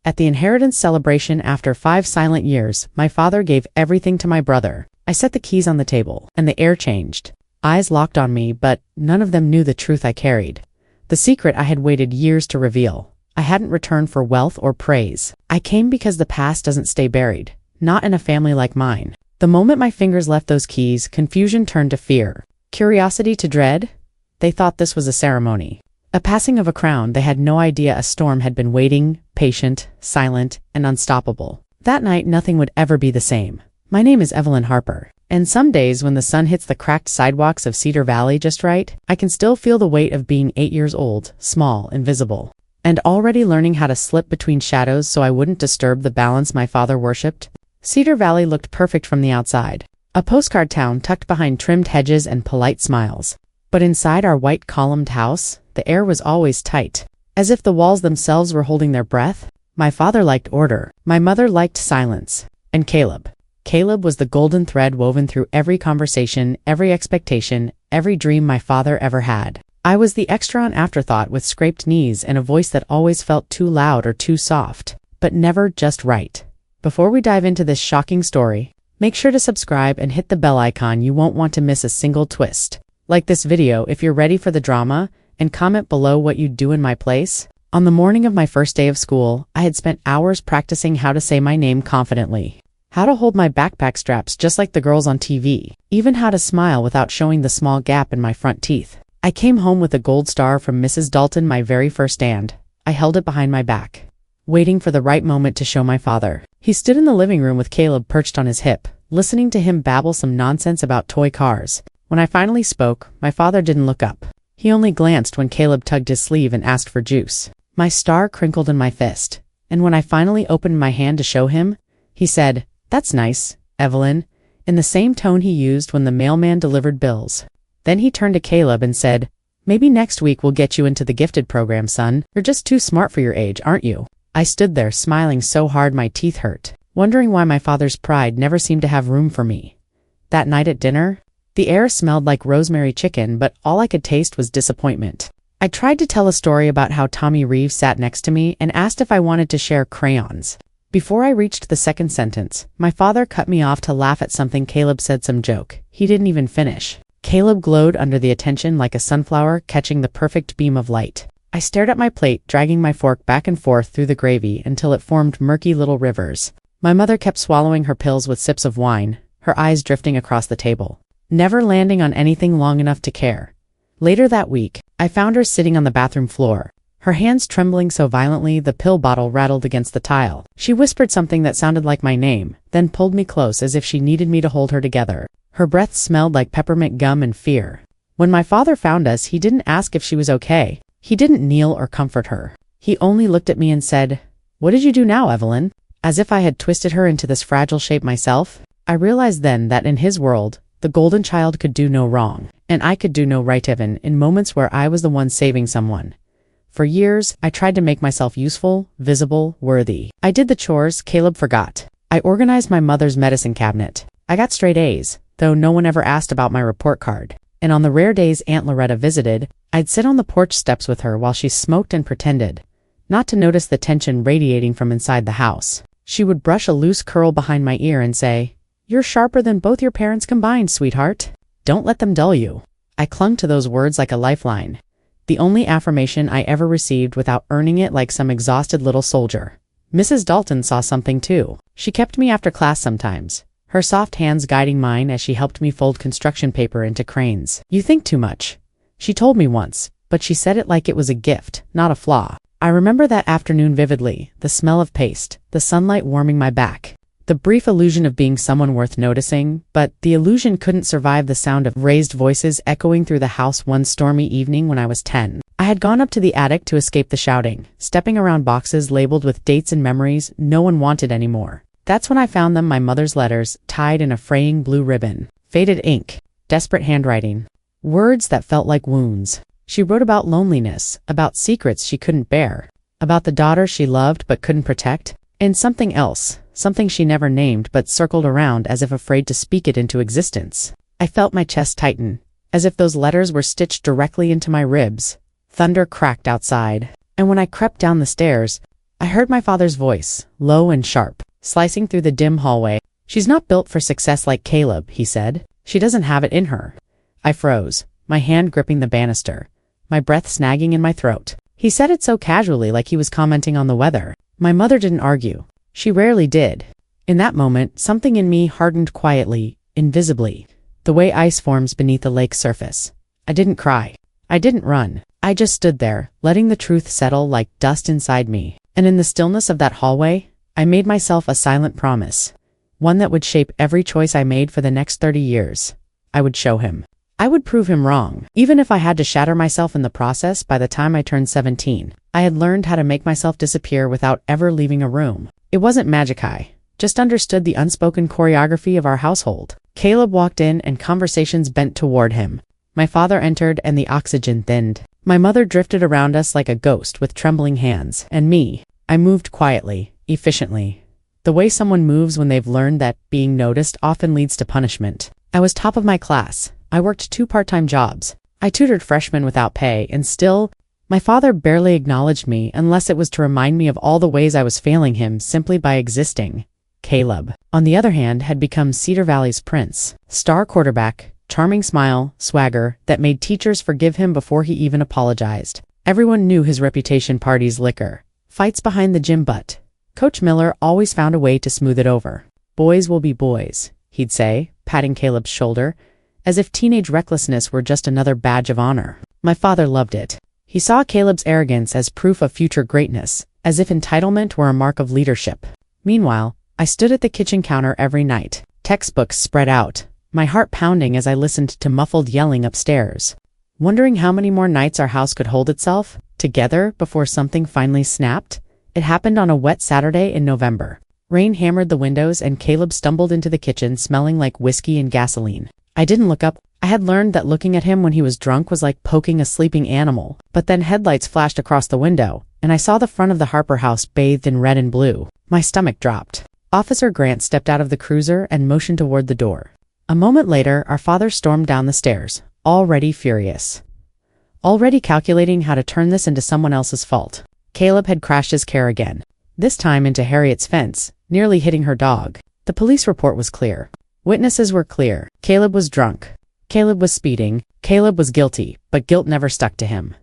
At the inheritance celebration after 5 silent years, my father gave everything to my brother. I set the keys on the table, and the air changed. Eyes locked on me, but none of them knew the truth I carried. The secret I had waited years to reveal. I hadn't returned for wealth or praise. I came because the past doesn't stay buried, not in a family like mine. The moment my fingers left those keys, confusion turned to fear. Curiosity to dread? They thought this was a ceremony. A passing of a crown. They had no idea a storm had been waiting, patient, silent, and unstoppable. That night nothing would ever be the same. My name is Evelyn Harper, and some days when the sun hits the cracked sidewalks of Cedar Valley just right, I can still feel the weight of being 8 years old, small, invisible, and already learning how to slip between shadows so I wouldn't disturb the balance my father worshipped. Cedar Valley looked perfect from the outside, a postcard town tucked behind trimmed hedges and polite smiles. But inside our white columned house, the air was always tight, as if the walls themselves were holding their breath. My father liked order, my mother liked silence, and Caleb was the golden thread woven through every conversation, every expectation, every dream my father ever had. I was the extra and afterthought with scraped knees and a voice that always felt too loud or too soft, but never just right. Before we dive into this shocking story, make sure to subscribe and hit the bell icon. You won't want to miss a single twist. Like this video if you're ready for the drama, and comment below what you'd do in my place. On the morning of my first day of school, I had spent hours practicing how to say my name confidently, how to hold my backpack straps just like the girls on TV, even how to smile without showing the small gap in my front teeth. I came home with a gold star from Mrs. Dalton my very first and I held it behind my back, waiting for the right moment to show my father. He stood in the living room with Caleb perched on his hip, listening to him babble some nonsense about toy cars. When I finally spoke, my father didn't look up. He only glanced when Caleb tugged his sleeve and asked for juice. My star crinkled in my fist, and when I finally opened my hand to show him, he said, "That's nice, Evelyn," in the same tone he used when the mailman delivered bills. Then he turned to Caleb and said, "Maybe next week we'll get you into the gifted program, son. You're just too smart for your age, aren't you?" I stood there smiling so hard my teeth hurt, wondering why my father's pride never seemed to have room for me. That night at dinner, the air smelled like rosemary chicken, but all I could taste was disappointment. I tried to tell a story about how Tommy Reeves sat next to me and asked if I wanted to share crayons. Before I reached the second sentence, my father cut me off to laugh at something Caleb said, some joke. He didn't even finish. Caleb glowed under the attention like a sunflower catching the perfect beam of light. I stared at my plate, dragging my fork back and forth through the gravy until it formed murky little rivers. My mother kept swallowing her pills with sips of wine, her eyes drifting across the table, never landing on anything long enough to care. Later that week, I found her sitting on the bathroom floor, her hands trembling so violently the pill bottle rattled against the tile. She whispered something that sounded like my name, then pulled me close as if she needed me to hold her together. Her breath smelled like peppermint gum and fear. When my father found us, he didn't ask if she was okay. He didn't kneel or comfort her. He only looked at me and said, "What did you do now, Evelyn?" As if I had twisted her into this fragile shape myself. I realized then that in his world, the golden child could do no wrong, and I could do no right, even in moments where I was the one saving someone. For years, I tried to make myself useful, visible, worthy. I did the chores Caleb forgot. I organized my mother's medicine cabinet. I got straight A's, though no one ever asked about my report card. And on the rare days Aunt Loretta visited, I'd sit on the porch steps with her while she smoked and pretended not to notice the tension radiating from inside the house. She would brush a loose curl behind my ear and say, "You're sharper than both your parents combined, sweetheart. Don't let them dull you." I clung to those words like a lifeline, the only affirmation I ever received without earning it, like some exhausted little soldier. Mrs. Dalton saw something too. She kept me after class sometimes, her soft hands guiding mine as she helped me fold construction paper into cranes. "You think too much," she told me once, but she said it like it was a gift, not a flaw. I remember that afternoon vividly, the smell of paste, the sunlight warming my back, the brief illusion of being someone worth noticing, but the illusion couldn't survive the sound of raised voices echoing through the house one stormy evening when I was 10. I had gone up to the attic to escape the shouting, stepping around boxes labeled with dates and memories no one wanted anymore. That's when I found them, my mother's letters, tied in a fraying blue ribbon, faded ink, desperate handwriting, words that felt like wounds. She wrote about loneliness, about secrets she couldn't bear, about the daughter she loved but couldn't protect, and something else, something she never named but circled around as if afraid to speak it into existence. I felt my chest tighten, as if those letters were stitched directly into my ribs. Thunder cracked outside, and when I crept down the stairs, I heard my father's voice, low and sharp, slicing through the dim hallway. "She's not built for success like Caleb," he said. "She doesn't have it in her." I froze, my hand gripping the banister, my breath snagging in my throat. He said it so casually, like he was commenting on the weather. My mother didn't argue. She rarely did. In that moment, something in me hardened quietly, invisibly, the way ice forms beneath a lake's surface. I didn't cry. I didn't run. I just stood there, letting the truth settle like dust inside me. And in the stillness of that hallway, I made myself a silent promise, one that would shape every choice I made for the next 30 years. I would show him. I would prove him wrong, even if I had to shatter myself in the process. By the time I turned 17, I had learned how to make myself disappear without ever leaving a room. It wasn't magic, I just understood the unspoken choreography of our household. Caleb walked in and conversations bent toward him. My father entered and the oxygen thinned. My mother drifted around us like a ghost with trembling hands, and me, I moved quietly, efficiently. The way someone moves when they've learned that being noticed often leads to punishment. I was top of my class. I worked 2 part-time jobs. I tutored freshmen without pay, and still, my father barely acknowledged me unless it was to remind me of all the ways I was failing him simply by existing. Caleb, on the other hand, had become Cedar Valley's prince, star quarterback, charming smile, swagger that made teachers forgive him before he even apologized. Everyone knew his reputation: parties, liquor, fights behind the gym, but Coach Miller always found a way to smooth it over. "Boys will be boys," he'd say, patting Caleb's shoulder, as if teenage recklessness were just another badge of honor. My father loved it. He saw Caleb's arrogance as proof of future greatness, as if entitlement were a mark of leadership. Meanwhile, I stood at the kitchen counter every night, textbooks spread out, my heart pounding as I listened to muffled yelling upstairs, wondering how many more nights our house could hold itself together before something finally snapped. It happened on a wet Saturday in November. Rain hammered the windows and Caleb stumbled into the kitchen smelling like whiskey and gasoline. I didn't look up. I had learned that looking at him when he was drunk was like poking a sleeping animal. But then headlights flashed across the window, and I saw the front of the Harper house bathed in red and blue. My stomach dropped. Officer Grant stepped out of the cruiser and motioned toward the door. A moment later, our father stormed down the stairs, already furious. Already calculating how to turn this into someone else's fault. Caleb had crashed his car again. This time into Harriet's fence, nearly hitting her dog. The police report was clear. Witnesses were clear. Caleb was drunk. Caleb was speeding. Caleb was guilty, but guilt never stuck to him.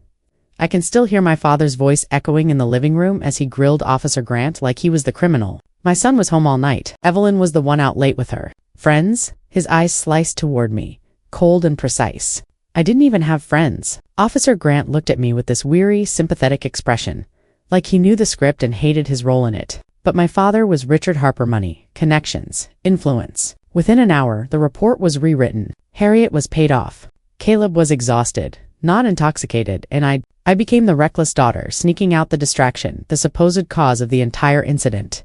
I can still hear my father's voice echoing in the living room as he grilled Officer Grant like he was the criminal. My son was home all night. Evelyn was the one out late with her friends. His eyes sliced toward me, cold and precise. I didn't even have friends. Officer Grant looked at me with this weary, sympathetic expression, like he knew the script and hated his role in it. But my father was Richard Harper: money, connections, influence. Within an hour, the report was rewritten. Harriet was paid off. Caleb was exhausted, not intoxicated, and I became the reckless daughter, sneaking out the distraction, the supposed cause of the entire incident.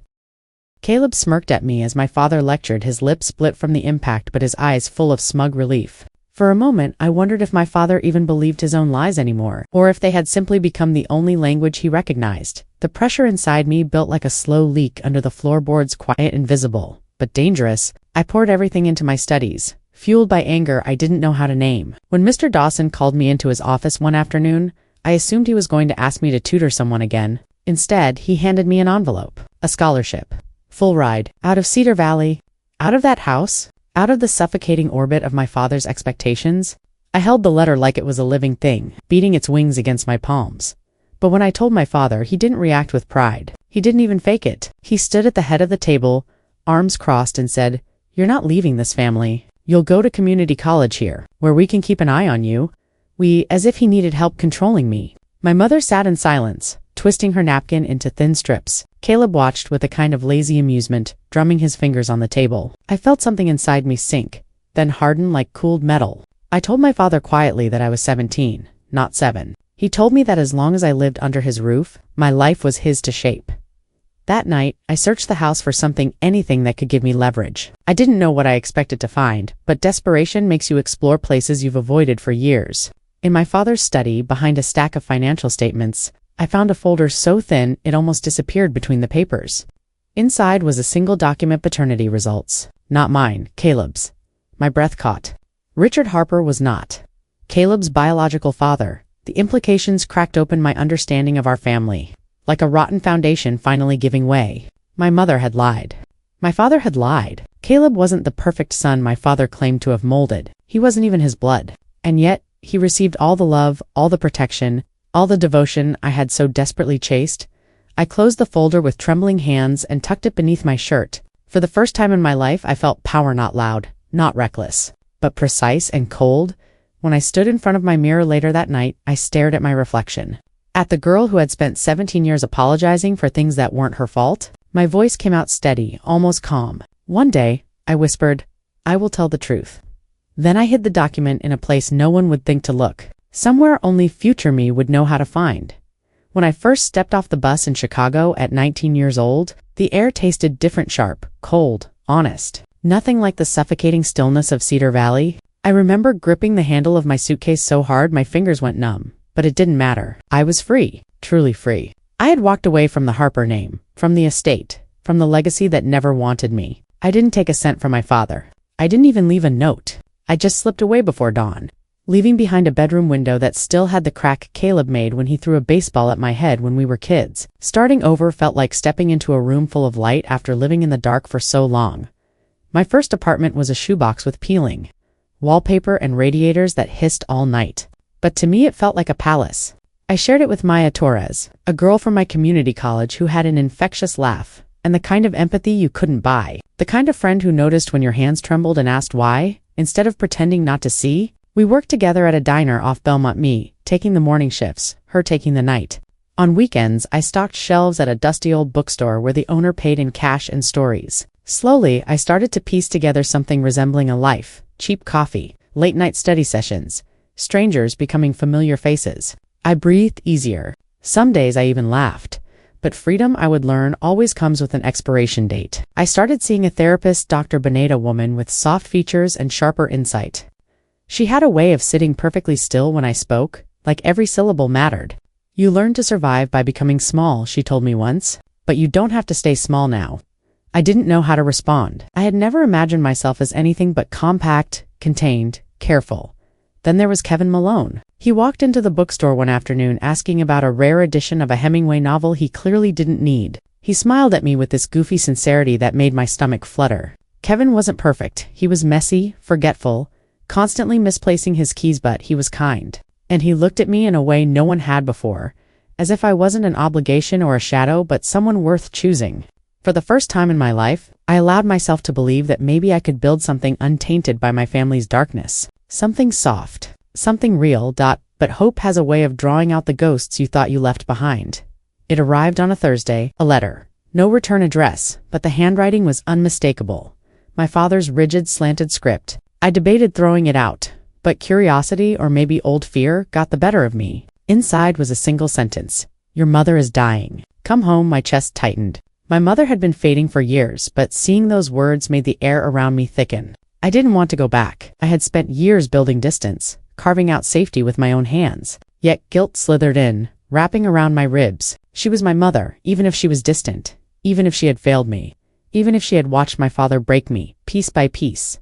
Caleb smirked at me as my father lectured, his lips split from the impact but his eyes full of smug relief. For a moment, I wondered if my father even believed his own lies anymore, or if they had simply become the only language he recognized. The pressure inside me built like a slow leak under the floorboards, quiet and visible, but dangerous. I poured everything into my studies, fueled by anger I didn't know how to name. When Mr. Dawson called me into his office one afternoon, I assumed he was going to ask me to tutor someone again. Instead, he handed me an envelope, a scholarship, full ride, out of Cedar Valley, out of that house, out of the suffocating orbit of my father's expectations. I held the letter like it was a living thing, beating its wings against my palms. But when I told my father, he didn't react with pride. He didn't even fake it. He stood at the head of the table, arms crossed, and said, "You're not leaving this family. You'll go to community college here, where we can keep an eye on you." As if he needed help controlling me. My mother sat in silence, twisting her napkin into thin strips. Caleb watched with a kind of lazy amusement, drumming his fingers on the table. I felt something inside me sink, then harden like cooled metal. I told my father quietly that I was 17, not 7. He told me that as long as I lived under his roof, my life was his to shape. That night, I searched the house for anything that could give me leverage. I didn't know what I expected to find, but desperation makes you explore places you've avoided for years. In my father's study, behind a stack of financial statements, I found a folder so thin it almost disappeared between the papers. Inside was a single document: paternity results. Not mine, Caleb's. My breath caught. Richard Harper was not Caleb's biological father. The implications cracked open my understanding of our family. like a rotten foundation finally giving way. My mother had lied. My father had lied. Caleb wasn't the perfect son my father claimed to have molded. He wasn't even his blood. And yet, he received all the love, all the protection, all the devotion I had so desperately chased. I closed the folder with trembling hands and tucked it beneath my shirt. For the first time in my life, I felt power not loud, not reckless, but precise and cold. When I stood in front of my mirror later that night, I stared at my reflection. At the girl who had spent 17 years apologizing for things that weren't her fault. My voice came out steady, almost calm. One day, I whispered, "I will tell the truth." Then I hid the document in a place no one would think to look, somewhere only future me would know how to find. When I first stepped off the bus in Chicago at 19 years old, the air tasted different, sharp, cold, honest. Nothing like the suffocating stillness of Cedar Valley. I remember gripping the handle of my suitcase so hard my fingers went numb, but it didn't matter. I was free, truly free. I had walked away from the Harper name, from the estate, from the legacy that never wanted me. I didn't take a cent from my father. I didn't even leave a note. I just slipped away before dawn, leaving behind a bedroom window that still had the crack Caleb made when he threw a baseball at my head when we were kids. Starting over felt like stepping into a room full of light after living in the dark for so long. My first apartment was a shoebox with peeling wallpaper and radiators that hissed all night. But to me it felt like a palace. I shared it with Maya Torres, a girl from my community college who had an infectious laugh, and the kind of empathy you couldn't buy. The kind of friend who noticed when your hands trembled and asked why, instead of pretending not to see. We worked together at a diner off Belmont, me taking the morning shifts, her taking the night. On weekends, I stocked shelves at a dusty old bookstore where the owner paid in cash and stories. Slowly, I started to piece together something resembling a life: cheap coffee, late-night study sessions, strangers becoming familiar faces. I breathed easier. Some days I even laughed. But freedom, I would learn, always comes with an expiration date. I started seeing a therapist, Dr. Benet, a woman with soft features and sharper insight. She had a way of sitting perfectly still when I spoke, like every syllable mattered. "You learn to survive by becoming small," she told me once, "but you don't have to stay small now." I didn't know how to respond. I had never imagined myself as anything but compact, contained, careful. Then there was Kevin Malone. He walked into the bookstore one afternoon asking about a rare edition of a Hemingway novel he clearly didn't need. He smiled at me with this goofy sincerity that made my stomach flutter. Kevin wasn't perfect. He was messy, forgetful, constantly misplacing his keys, but he was kind. And he looked at me in a way no one had before, as if I wasn't an obligation or a shadow, but someone worth choosing. For the first time in my life, I allowed myself to believe that maybe I could build something untainted by my family's darkness. Something soft, something real. But hope has a way of drawing out the ghosts you thought you left behind. It arrived on a Thursday, a letter. No return address, but the handwriting was unmistakable. My father's rigid, slanted script. I debated throwing it out, but curiosity, or maybe old fear, got the better of me. Inside was a single sentence: "Your mother is dying. Come home." My chest tightened. My mother had been fading for years, but seeing those words made the air around me thicken. I didn't want to go back. I had spent years building distance, carving out safety with my own hands. Yet guilt slithered in, wrapping around my ribs. She was my mother, even if she was distant, even if she had failed me, even if she had watched my father break me, piece by piece.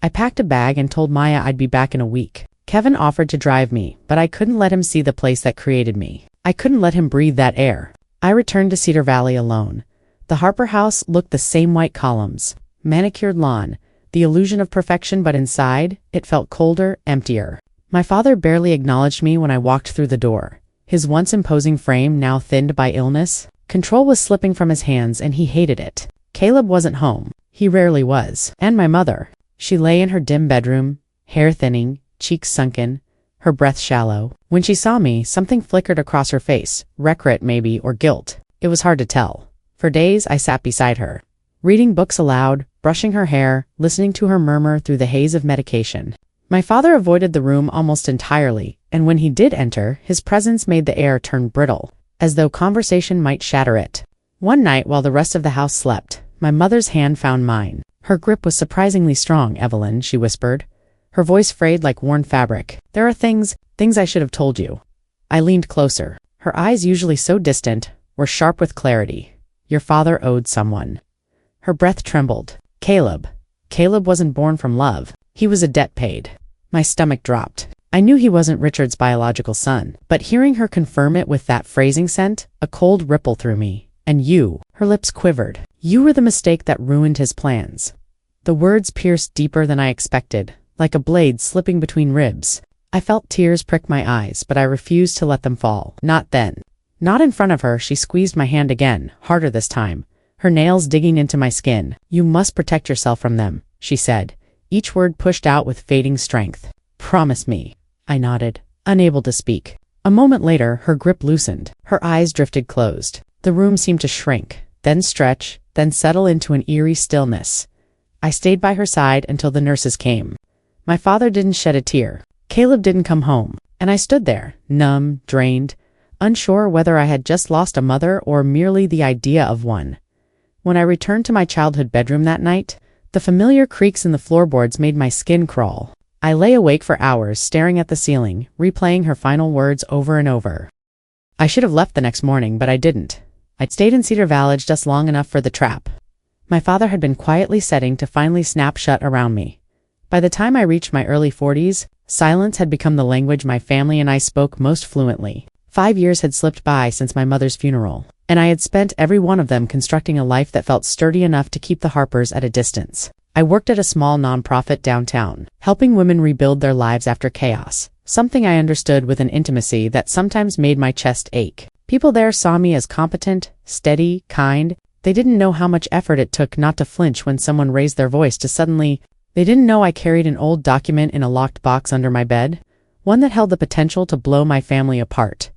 I packed a bag and told Maya I'd be back in a week. Kevin offered to drive me, but I couldn't let him see the place that created me. I couldn't let him breathe that air. I returned to Cedar Valley alone. The Harper house looked the same: white columns, manicured lawn, the illusion of perfection, but inside, it felt colder, emptier. My father barely acknowledged me when I walked through the door. His once imposing frame now thinned by illness. Control was slipping from his hands and he hated it. Caleb wasn't home. He rarely was. And my mother. She lay in her dim bedroom, hair thinning, cheeks sunken, her breath shallow. When she saw me, something flickered across her face, regret maybe, or guilt. It was hard to tell. For days I sat beside her, reading books aloud, brushing her hair, listening to her murmur through the haze of medication. My father avoided the room almost entirely, and when he did enter, his presence made the air turn brittle, as though conversation might shatter it. One night while the rest of the house slept, my mother's hand found mine. Her grip was surprisingly strong. "Evelyn," she whispered, her voice frayed like worn fabric. "There are things I should have told you." I leaned closer. Her eyes, usually so distant, were sharp with clarity. "Your father owed someone." Her breath trembled. Caleb. Caleb wasn't born from love. He was a debt paid. My stomach dropped. I knew he wasn't Richard's biological son, but hearing her confirm it with that phrasing sent a cold ripple through me. And you, her lips quivered. You were the mistake that ruined his plans. The words pierced deeper than I expected, like a blade slipping between ribs. I felt tears prick my eyes, but I refused to let them fall. Not then. Not in front of her. She squeezed my hand again, harder this time, her nails digging into my skin. You must protect yourself from them, she said, each word pushed out with fading strength. Promise me. I nodded, unable to speak. A moment later, her grip loosened. Her eyes drifted closed. The room seemed to shrink, then stretch, then settle into an eerie stillness. I stayed by her side until the nurses came. My father didn't shed a tear. Caleb didn't come home, and I stood there, numb, drained, unsure whether I had just lost a mother or merely the idea of one. When I returned to my childhood bedroom that night, the familiar creaks in the floorboards made my skin crawl. I lay awake for hours staring at the ceiling, replaying her final words over and over. I should have left the next morning, but I didn't. I'd stayed in Cedar Valley just long enough for the trap. My father had been quietly setting to finally snap shut around me. By the time I reached my early 40s, silence had become the language my family and I spoke most fluently. 5 years had slipped by since my mother's funeral, and I had spent every one of them constructing a life that felt sturdy enough to keep the Harpers at a distance. I worked at a small nonprofit downtown, helping women rebuild their lives after chaos, something I understood with an intimacy that sometimes made my chest ache. People there saw me as competent, steady, kind. They didn't know how much effort it took not to flinch when someone raised their voice to suddenly. They didn't know I carried an old document in a locked box under my bed, one that held the potential to blow my family apart.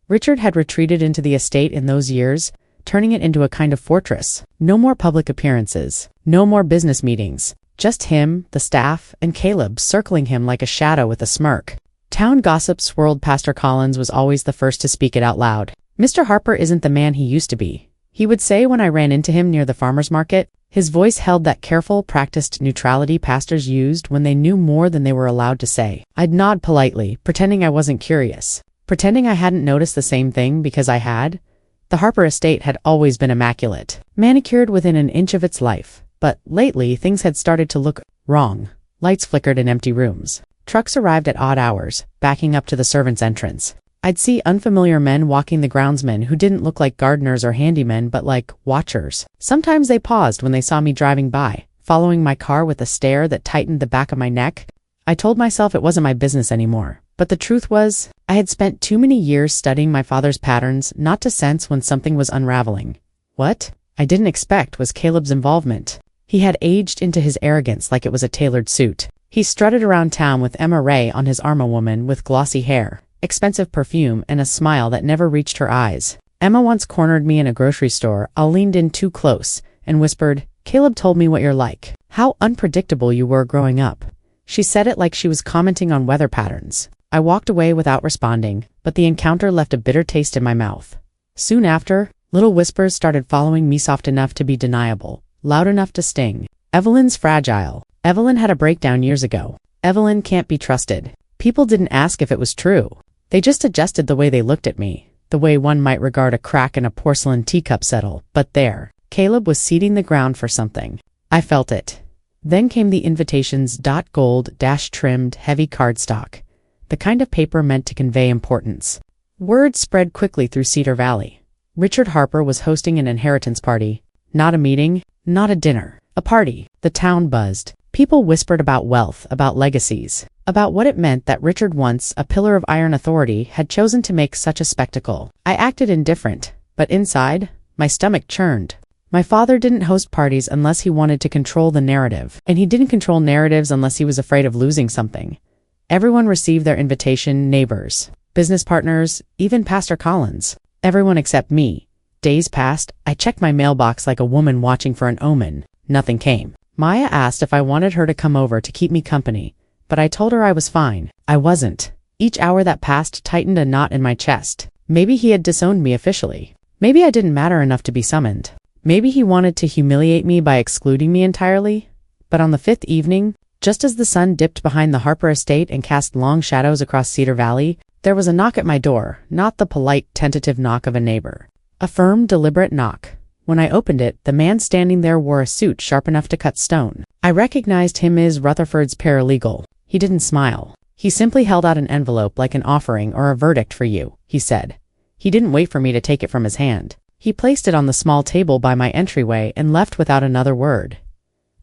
Richard had retreated into the estate in those years, turning it into a kind of fortress. No more public appearances, no more business meetings, just him, the staff, and Caleb circling him like a shadow with a smirk. Town gossip swirled. Pastor Collins was always the first to speak it out loud. Mr. Harper isn't the man he used to be, he would say when I ran into him near the farmer's market. His voice held that careful, practiced neutrality pastors used when they knew more than they were allowed to say. I'd nod politely, pretending I wasn't curious, pretending I hadn't noticed the same thing because I had. The Harper estate had always been immaculate, manicured within an inch of its life, but lately things had started to look wrong. Lights flickered in empty rooms. Trucks arrived at odd hours, backing up to the servants' entrance. I'd see unfamiliar men walking the groundsmen who didn't look like gardeners or handymen but like watchers. Sometimes they paused when they saw me driving by, following my car with a stare that tightened the back of my neck. I told myself it wasn't my business anymore, but the truth was, I had spent too many years studying my father's patterns not to sense when something was unraveling. What I didn't expect was Caleb's involvement. He had aged into his arrogance like it was a tailored suit. He strutted around town with Emma Ray on his arm, a woman with glossy hair, expensive perfume, and a smile that never reached her eyes. Emma once cornered me in a grocery store. I leaned in too close and whispered, "Caleb told me what you're like. How unpredictable you were growing up." She said it like she was commenting on weather patterns. I walked away without responding, but the encounter left a bitter taste in my mouth. Soon after, little whispers started following me, soft enough to be deniable, loud enough to sting. Evelyn's fragile. Evelyn had a breakdown years ago. Evelyn can't be trusted. People didn't ask if it was true. They just adjusted the way they looked at me, the way one might regard a crack in a porcelain teacup settle. But there, Caleb was seeding the ground for something. I felt it. Then came the invitations, gold-trimmed heavy cardstock, the kind of paper meant to convey importance. Word spread quickly through Cedar Valley. Richard Harper was hosting an inheritance party. Not a meeting, not a dinner, a party. The town buzzed. People whispered about wealth, about legacies, about what it meant that Richard, once a pillar of iron authority, had chosen to make such a spectacle. I acted indifferent, but inside, my stomach churned. My father didn't host parties unless he wanted to control the narrative, and he didn't control narratives unless he was afraid of losing something. Everyone received their invitation, neighbors, business partners, even Pastor Collins. Everyone except me. Days passed. I checked my mailbox like a woman watching for an omen. Nothing came. Maya asked if I wanted her to come over to keep me company, but I told her I was fine. I wasn't. Each hour that passed tightened a knot in my chest. Maybe he had disowned me officially. Maybe I didn't matter enough to be summoned. Maybe he wanted to humiliate me by excluding me entirely. But on the 5th evening, just as the sun dipped behind the Harper estate and cast long shadows across Cedar Valley, there was a knock at my door, not the polite, tentative knock of a neighbor. A firm, deliberate knock. When I opened it, the man standing there wore a suit sharp enough to cut stone. I recognized him as Rutherford's paralegal. He didn't smile. He simply held out an envelope like an offering or a verdict for you, he said. He didn't wait for me to take it from his hand. He placed it on the small table by my entryway and left without another word.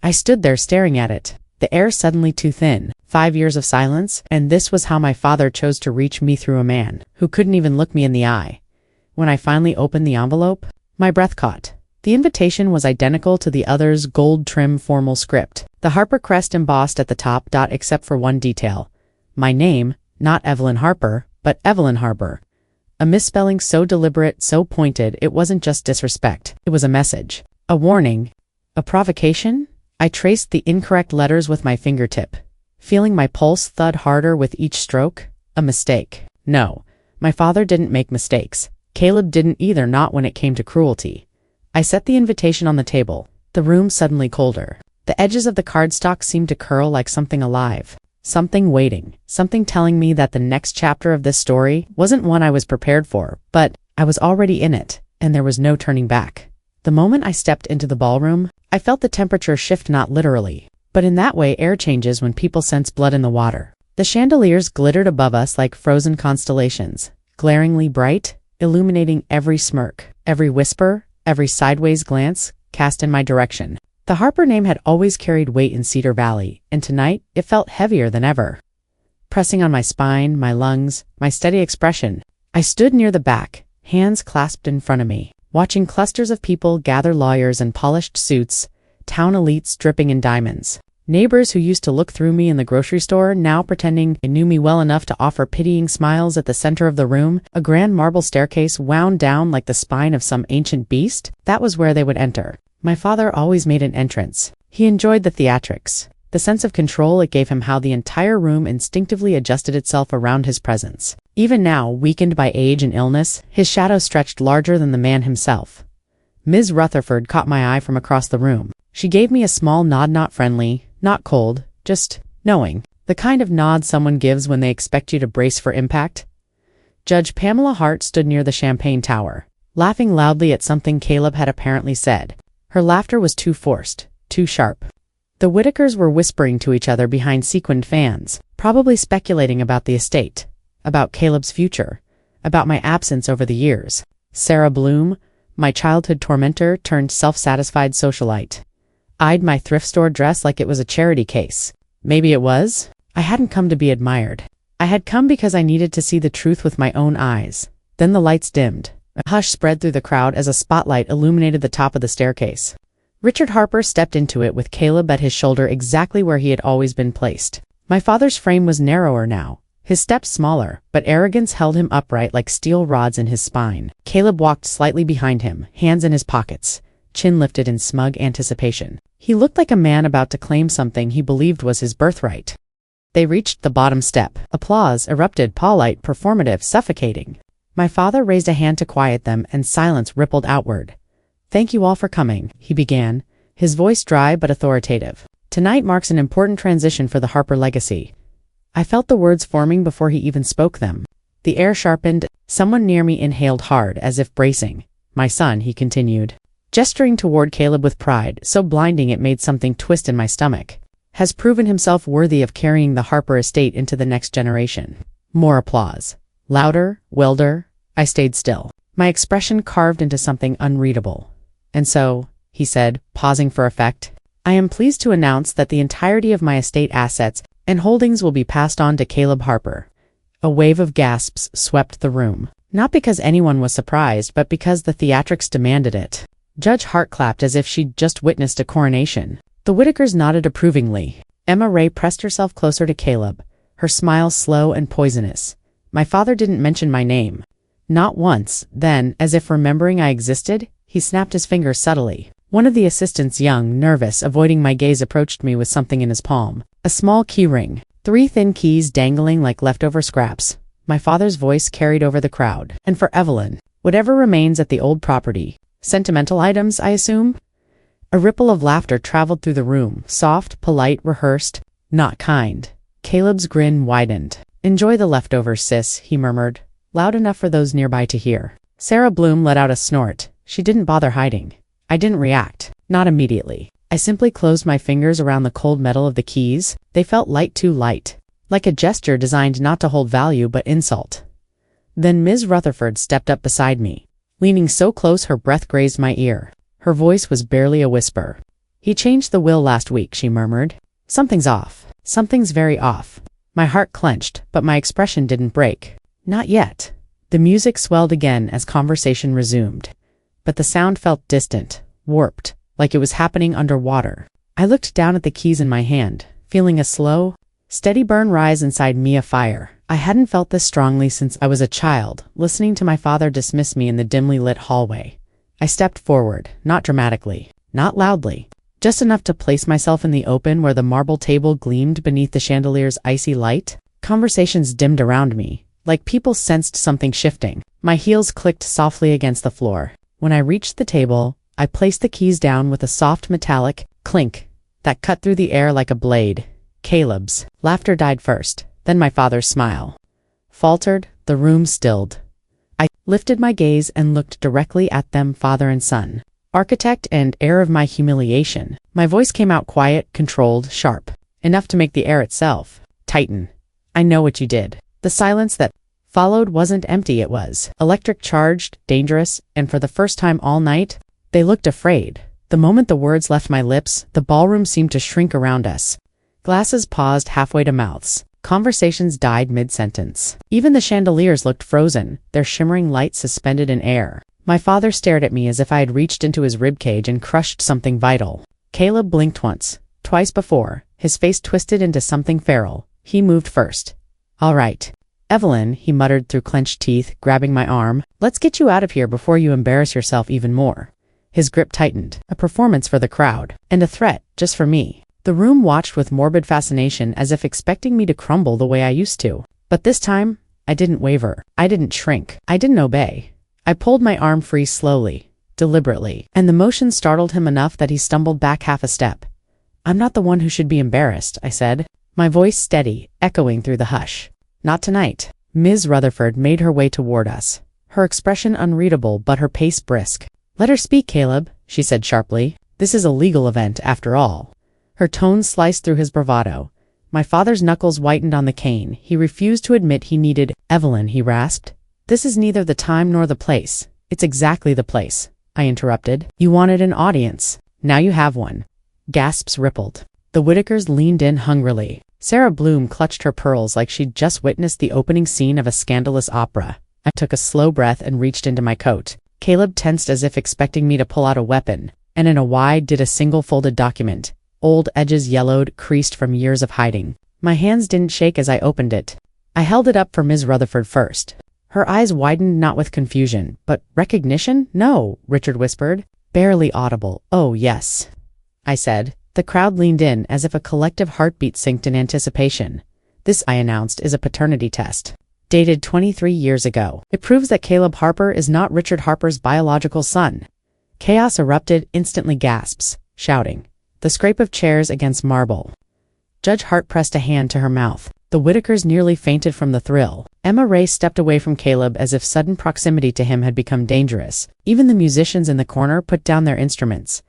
I stood there staring at it, the air suddenly too thin. 5 years of silence, and this was how my father chose to reach me through a man who couldn't even look me in the eye. When I finally opened the envelope, my breath caught. The invitation was identical to the other's gold-trim formal script, the Harper crest embossed at the top, except for one detail. My name, not Evelyn Harper, but Evelyn Harper. A misspelling so deliberate, so pointed, it wasn't just disrespect. It was a message. A warning. A provocation? I traced the incorrect letters with my fingertip, feeling my pulse thud harder with each stroke. A mistake. No, my father didn't make mistakes. Caleb didn't either, not when it came to cruelty. I set the invitation on the table, the room suddenly colder. The edges of the cardstock seemed to curl like something alive. Something waiting, something telling me that the next chapter of this story wasn't one I was prepared for, but I was already in it, and there was no turning back. The moment I stepped into the ballroom, I felt the temperature shift, not literally, but in that way air changes when people sense blood in the water. The chandeliers glittered above us like frozen constellations, glaringly bright, illuminating every smirk, every whisper, every sideways glance cast in my direction. The Harper name had always carried weight in Cedar Valley, and tonight it felt heavier than ever. Pressing on my spine, my lungs, my steady expression, I stood near the back, hands clasped in front of me, watching clusters of people gather, lawyers in polished suits, town elites dripping in diamonds, neighbors who used to look through me in the grocery store now pretending they knew me well enough to offer pitying smiles. At the center of the room, a grand marble staircase wound down like the spine of some ancient beast. That was where they would enter. My father always made an entrance. He enjoyed the theatrics, the sense of control it gave him, how the entire room instinctively adjusted itself around his presence. Even now, weakened by age and illness, his shadow stretched larger than the man himself. Ms. Rutherford caught my eye from across the room. She gave me a small nod, not friendly, not cold, just knowing. The kind of nod someone gives when they expect you to brace for impact. Judge Pamela Hart stood near the champagne tower, laughing loudly at something Caleb had apparently said. Her laughter was too forced, too sharp. The Whitakers were whispering to each other behind sequined fans, probably speculating about the estate, about Caleb's future, about my absence over the years. Sarah Bloom, my childhood tormentor turned self-satisfied socialite, eyed my thrift store dress like it was a charity case. Maybe it was. I hadn't come to be admired. I had come because I needed to see the truth with my own eyes. Then the lights dimmed. A hush spread through the crowd as a spotlight illuminated the top of the staircase. Richard Harper stepped into it with Caleb at his shoulder, exactly where he had always been placed. My father's frame was narrower now, his steps smaller, but arrogance held him upright like steel rods in his spine. Caleb walked slightly behind him, hands in his pockets, chin lifted in smug anticipation. He looked like a man about to claim something he believed was his birthright. They reached the bottom step. Applause erupted, polite, performative, suffocating. My father raised a hand to quiet them, and silence rippled outward. "Thank you all for coming," he began, his voice dry but authoritative. "Tonight marks an important transition for the Harper legacy." I felt the words forming before he even spoke them. The air sharpened. Someone near me inhaled hard, as if bracing. "My son," he continued, gesturing toward Caleb with pride so blinding it made something twist in my stomach, "has proven himself worthy of carrying the Harper estate into the next generation." More applause. Louder, wilder. I stayed still, my expression carved into something unreadable. "And so," he said, pausing for effect, "I am pleased to announce that the entirety of my estate assets and holdings will be passed on to Caleb Harper." A wave of gasps swept the room, not because anyone was surprised, but because the theatrics demanded it. Judge Hart clapped as if she'd just witnessed a coronation. The Whitakers nodded approvingly. Emma Ray pressed herself closer to Caleb, her smile slow and poisonous. My father didn't mention my name. Not once. Then, as if remembering I existed, he snapped his fingers subtly. One of the assistants, young, nervous, avoiding my gaze, approached me with something in his palm. A small key ring. 3 thin keys dangling like leftover scraps. My father's voice carried over the crowd. "And for Evelyn, whatever remains at the old property. Sentimental items, I assume?" A ripple of laughter traveled through the room, soft, polite, rehearsed, not kind. Caleb's grin widened. "Enjoy the leftovers, sis," he murmured, loud enough for those nearby to hear. Sarah Bloom let out a snort. She didn't bother hiding. I didn't react. Not immediately. I simply closed my fingers around the cold metal of the keys. They felt light, too light. like a gesture designed not to hold value but insult. Then Ms. Rutherford stepped up beside me, leaning so close her breath grazed my ear. Her voice was barely a whisper. "He changed the will last week," she murmured. "Something's off. Something's very off." My heart clenched, but my expression didn't break. Not yet. The music swelled again as conversation resumed, but the sound felt distant, warped, like it was happening underwater. I looked down at the keys in my hand, feeling a slow, steady burn rise inside me, a fire. I hadn't felt this strongly since I was a child, listening to my father dismiss me in the dimly lit hallway. I stepped forward, not dramatically, not loudly, just enough to place myself in the open where the marble table gleamed beneath the chandelier's icy light. Conversations dimmed around me, like people sensed something shifting. My heels clicked softly against the floor. When I reached the table, I placed the keys down with a soft metallic clink that cut through the air like a blade. Caleb's laughter died first, then my father's smile faltered. The room stilled. I lifted my gaze and looked directly at them, father and son, architect and heir of my humiliation. My voice came out quiet, controlled, sharp, enough to make the air itself tighten. "I know what you did." The silence that followed wasn't empty, it was electric charged, dangerous, and for the first time all night, they looked afraid. The moment the words left my lips, the ballroom seemed to shrink around us. Glasses paused halfway to mouths. Conversations died mid-sentence. Even the chandeliers looked frozen, their shimmering light suspended in air. My father stared at me as if I had reached into his ribcage and crushed something vital. Caleb blinked once, twice before, his face twisted into something feral. He moved first. "All right, Evelyn," he muttered through clenched teeth, grabbing my arm. "Let's get you out of here before you embarrass yourself even more." His grip tightened, a performance for the crowd, and a threat, just for me. The room watched with morbid fascination, as if expecting me to crumble the way I used to. But this time, I didn't waver. I didn't shrink. I didn't obey. I pulled my arm free slowly, deliberately, and the motion startled him enough that he stumbled back half a step. "I'm not the one who should be embarrassed," I said, my voice steady, echoing through the hush. "Not tonight." Ms. Rutherford made her way toward us, her expression unreadable but her pace brisk. "Let her speak, Caleb," she said sharply. "This is a legal event, after all." Her tone sliced through his bravado. My father's knuckles whitened on the cane. He refused to admit he needed Evelyn, he rasped. "This is neither the time nor the place." "It's exactly the place," I interrupted. "You wanted an audience. Now you have one." Gasps rippled. The Whitakers leaned in hungrily. Sarah Bloom clutched her pearls like she'd just witnessed the opening scene of a scandalous opera. I took a slow breath and reached into my coat. Caleb tensed as if expecting me to pull out a weapon, and in a wide did a single folded document. Old edges yellowed, creased from years of hiding. My hands didn't shake as I opened it. I held it up for Ms. Rutherford first. Her eyes widened, not with confusion, but recognition. "No," Richard whispered. Barely audible. "Oh, yes," I said. The crowd leaned in as if a collective heartbeat synced in anticipation. "This," I announced, "is a paternity test. Dated 23 years ago. It proves that Caleb Harper is not Richard Harper's biological son." Chaos erupted, instantly gasps, shouting. The scrape of chairs against marble. Judge Hart pressed a hand to her mouth. The Whitakers nearly fainted from the thrill. Emma Ray stepped away from Caleb as if sudden proximity to him had become dangerous. Even the musicians in the corner put down their instruments.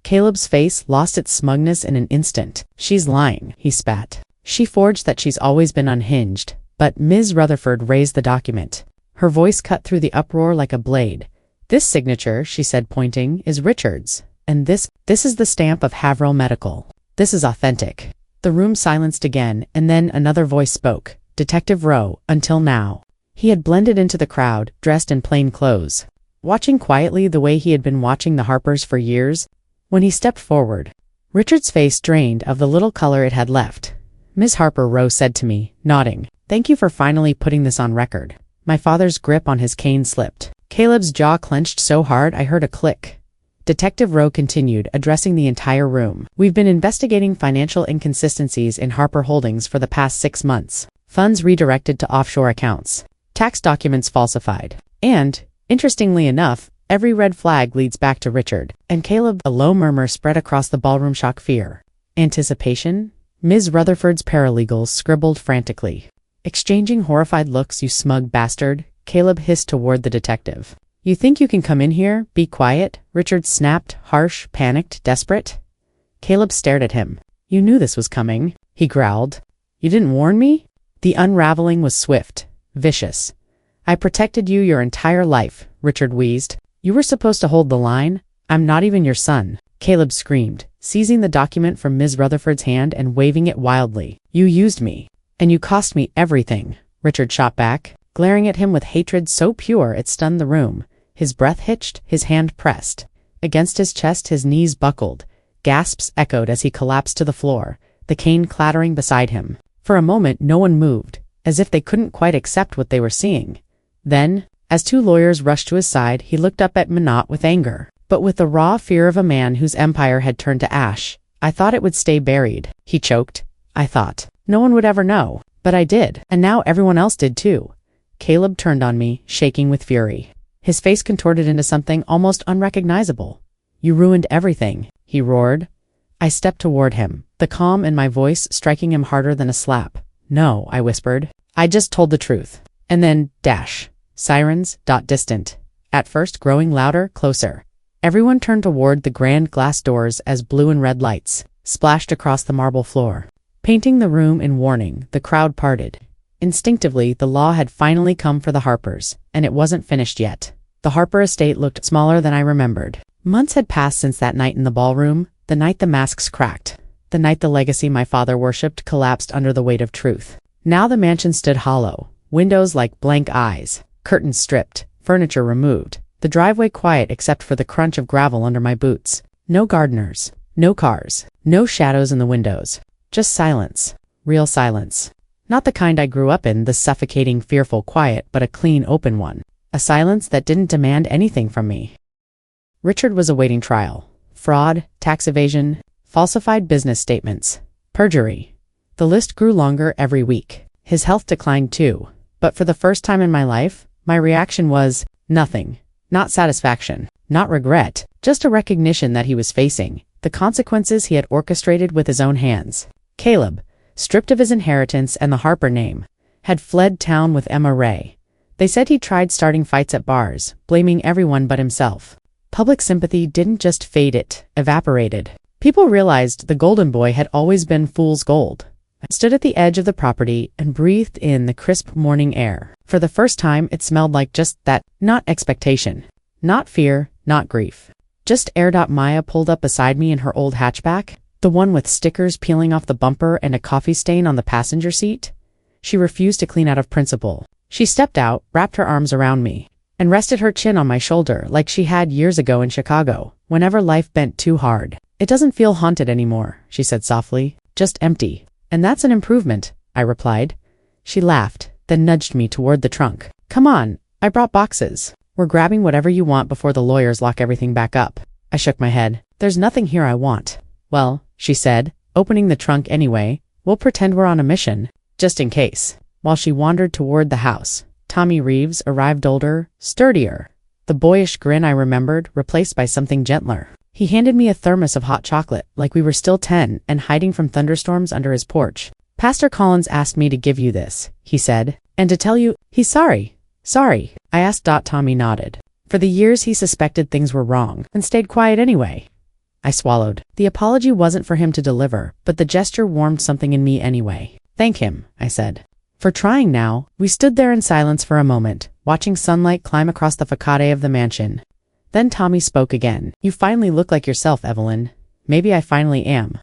Caleb's face lost its smugness in an instant. "She's lying," he spat. "She forged that she's always been unhinged." But Ms. Rutherford raised the document. Her voice cut through the uproar like a blade. "This signature," she said, pointing, "is Richard's. And this is the stamp of Haverhill Medical. This is authentic." The room silenced again, and then another voice spoke. Detective Rowe, until now. He had blended into the crowd, dressed in plain clothes, watching quietly the way he had been watching the Harpers for years. When he stepped forward, Richard's face drained of the little color it had left. "Miss Harper," Rowe said to me, nodding, "thank you for finally putting this on record." My father's grip on his cane slipped. Caleb's jaw clenched so hard I heard a click. Detective Rowe continued, addressing the entire room. "We've been investigating financial inconsistencies in Harper Holdings for the past 6 months. Funds redirected to offshore accounts. Tax documents falsified. And, interestingly enough, every red flag leads back to Richard." And Caleb, a low murmur spread across the ballroom. Shock, fear, anticipation. Ms. Rutherford's paralegals scribbled frantically. Exchanging horrified looks. "You smug bastard," Caleb hissed toward the detective. "You think you can come in here, be quiet?" Richard snapped, harsh, panicked, desperate. Caleb stared at him. "You knew this was coming," he growled. "You didn't warn me?" The unraveling was swift, vicious. "I protected you your entire life," Richard wheezed. "You were supposed to hold the line? I'm not even your son," Caleb screamed, seizing the document from Ms. Rutherford's hand and waving it wildly. "You used me. And you cost me everything," Richard shot back, glaring at him with hatred so pure it stunned the room. His breath hitched, his hand pressed. Against his chest his knees buckled. Gasps echoed as he collapsed to the floor, the cane clattering beside him. For a moment no one moved, as if they couldn't quite accept what they were seeing. Then, as two lawyers rushed to his side, he looked up at me not with anger, but with the raw fear of a man whose empire had turned to ash. "I thought it would stay buried," he choked. "I thought no one would ever know, but I did, and now everyone else did too." Caleb turned on me, shaking with fury. His face contorted into something almost unrecognizable. "You ruined everything," he roared. I stepped toward him, the calm in my voice striking him harder than a slap. "No," I whispered. "I just told the truth." And then, dash. Sirens, distant. At first growing louder, closer. Everyone turned toward the grand glass doors as blue and red lights splashed across the marble floor. Painting the room in warning, the crowd parted. Instinctively, the law had finally come for the Harpers, and it wasn't finished yet. The Harper estate looked smaller than I remembered. Months had passed since that night in the ballroom, the night the masks cracked, the night the legacy my father worshipped collapsed under the weight of truth. Now the mansion stood hollow, windows like blank eyes, curtains stripped, furniture removed, the driveway quiet except for the crunch of gravel under my boots. No gardeners, no cars, no shadows in the windows. Just silence. Real silence. Not the kind I grew up in, the suffocating, fearful quiet, but a clean, open one. A silence that didn't demand anything from me. Richard was awaiting trial. Fraud, tax evasion, falsified business statements, perjury. The list grew longer every week. His health declined too. But for the first time in my life, my reaction was nothing. Not satisfaction. Not regret. Just a recognition that he was facing the consequences he had orchestrated with his own hands. Caleb, stripped of his inheritance and the Harper name, had fled town with Emma Ray. They said he tried starting fights at bars, blaming everyone but himself. Public sympathy didn't just fade, it evaporated. People realized the golden boy had always been fool's gold. I stood at the edge of the property and breathed in the crisp morning air. For the first time, it smelled like just that, not expectation, not fear, not grief. Just air. Maya pulled up beside me in her old hatchback, the one with stickers peeling off the bumper and a coffee stain on the passenger seat. She refused to clean out of principle. She stepped out, wrapped her arms around me, and rested her chin on my shoulder like she had years ago in Chicago, whenever life bent too hard. "It doesn't feel haunted anymore," she said softly, "just empty. And that's an improvement," I replied. She laughed, then nudged me toward the trunk. "Come on, I brought boxes. We're grabbing whatever you want before the lawyers lock everything back up." I shook my head. "There's nothing here I want." "Well," she said, opening the trunk anyway, "we'll pretend we're on a mission, just in case." While she wandered toward the house, Tommy Reeves arrived, older, sturdier. The boyish grin I remembered, replaced by something gentler. He handed me a thermos of hot chocolate, like we were still 10 and hiding from thunderstorms under his porch. "Pastor Collins asked me to give you this," he said, "and to tell you, he's sorry." "Sorry?" I asked. Tommy nodded. For the years he suspected things were wrong, and stayed quiet anyway. I swallowed. The apology wasn't for him to deliver, but the gesture warmed something in me anyway. "Thank him," I said. "For trying now." We stood there in silence for a moment, watching sunlight climb across the facade of the mansion. Then Tommy spoke again. "You finally look like yourself, Evelyn." "Maybe I finally am."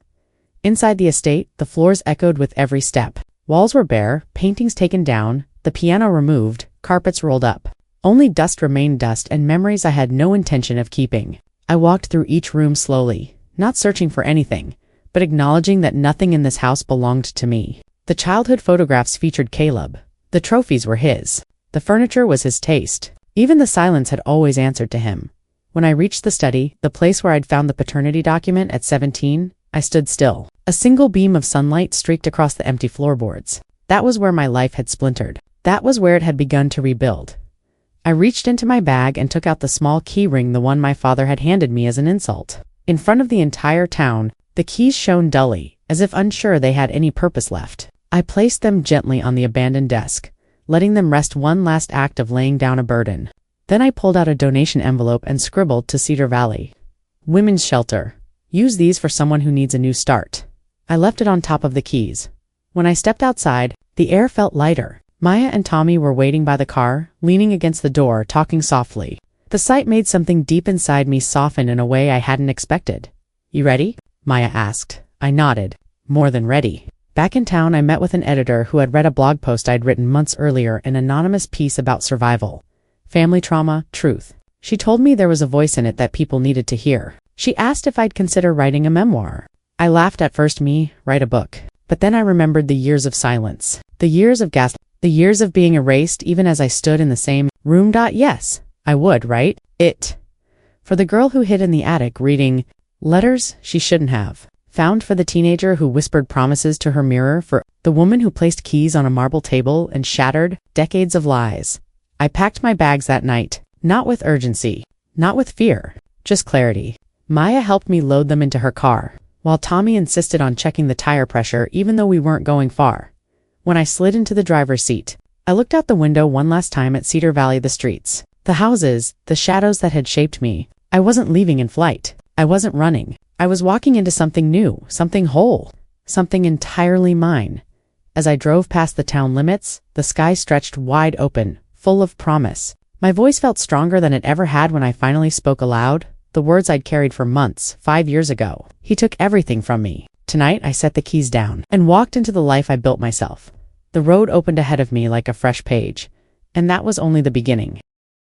Inside the estate, the floors echoed with every step. Walls were bare, paintings taken down, the piano removed, carpets rolled up. Only dust remained, dust and memories I had no intention of keeping. I walked through each room slowly, not searching for anything, but acknowledging that nothing in this house belonged to me. The childhood photographs featured Caleb. The trophies were his. The furniture was his taste. Even the silence had always answered to him. When I reached the study, the place where I'd found the paternity document at 17, I stood still. A single beam of sunlight streaked across the empty floorboards. That was where my life had splintered. That was where it had begun to rebuild. I reached into my bag and took out the small key ring, the one my father had handed me as an insult. In front of the entire town, the keys shone dully, as if unsure they had any purpose left. I placed them gently on the abandoned desk, letting them rest, one last act of laying down a burden. Then I pulled out a donation envelope and scribbled to Cedar Valley. "Women's shelter. Use these for someone who needs a new start." I left it on top of the keys. When I stepped outside, The air felt lighter. Maya and Tommy were waiting by the car, leaning against the door, talking softly. The sight made something deep inside me soften in a way I hadn't expected. "You ready?" Maya asked. I nodded. More than ready. Back in town, I met with an editor who had read a blog post I'd written months earlier, an anonymous piece about survival. Family trauma, truth. She told me there was a voice in it that people needed to hear. She asked if I'd consider writing a memoir. I laughed at first. Me, write a book. But then I remembered the years of silence. The years of gaslighting. The years of being erased even as I stood in the same room. Yes, I would, right? For the girl who hid in the attic reading letters she shouldn't have found, for the teenager who whispered promises to her mirror, for the woman who placed keys on a marble table and shattered decades of lies. I packed my bags that night, not with urgency, not with fear, just clarity. Maya helped me load them into her car, while Tommy insisted on checking the tire pressure even though we weren't going far. When I slid into the driver's seat, I looked out the window one last time at Cedar Valley, the streets, the houses, the shadows that had shaped me. I wasn't leaving in flight. I wasn't running. I was walking into something new, something whole, something entirely mine. As I drove past the town limits, the sky stretched wide open, full of promise. My voice felt stronger than it ever had when I finally spoke aloud, the words I'd carried for months, 5 years ago. He took everything from me. Tonight, I set the keys down and walked into the life I built myself. The road opened ahead of me like a fresh page, and that was only the beginning.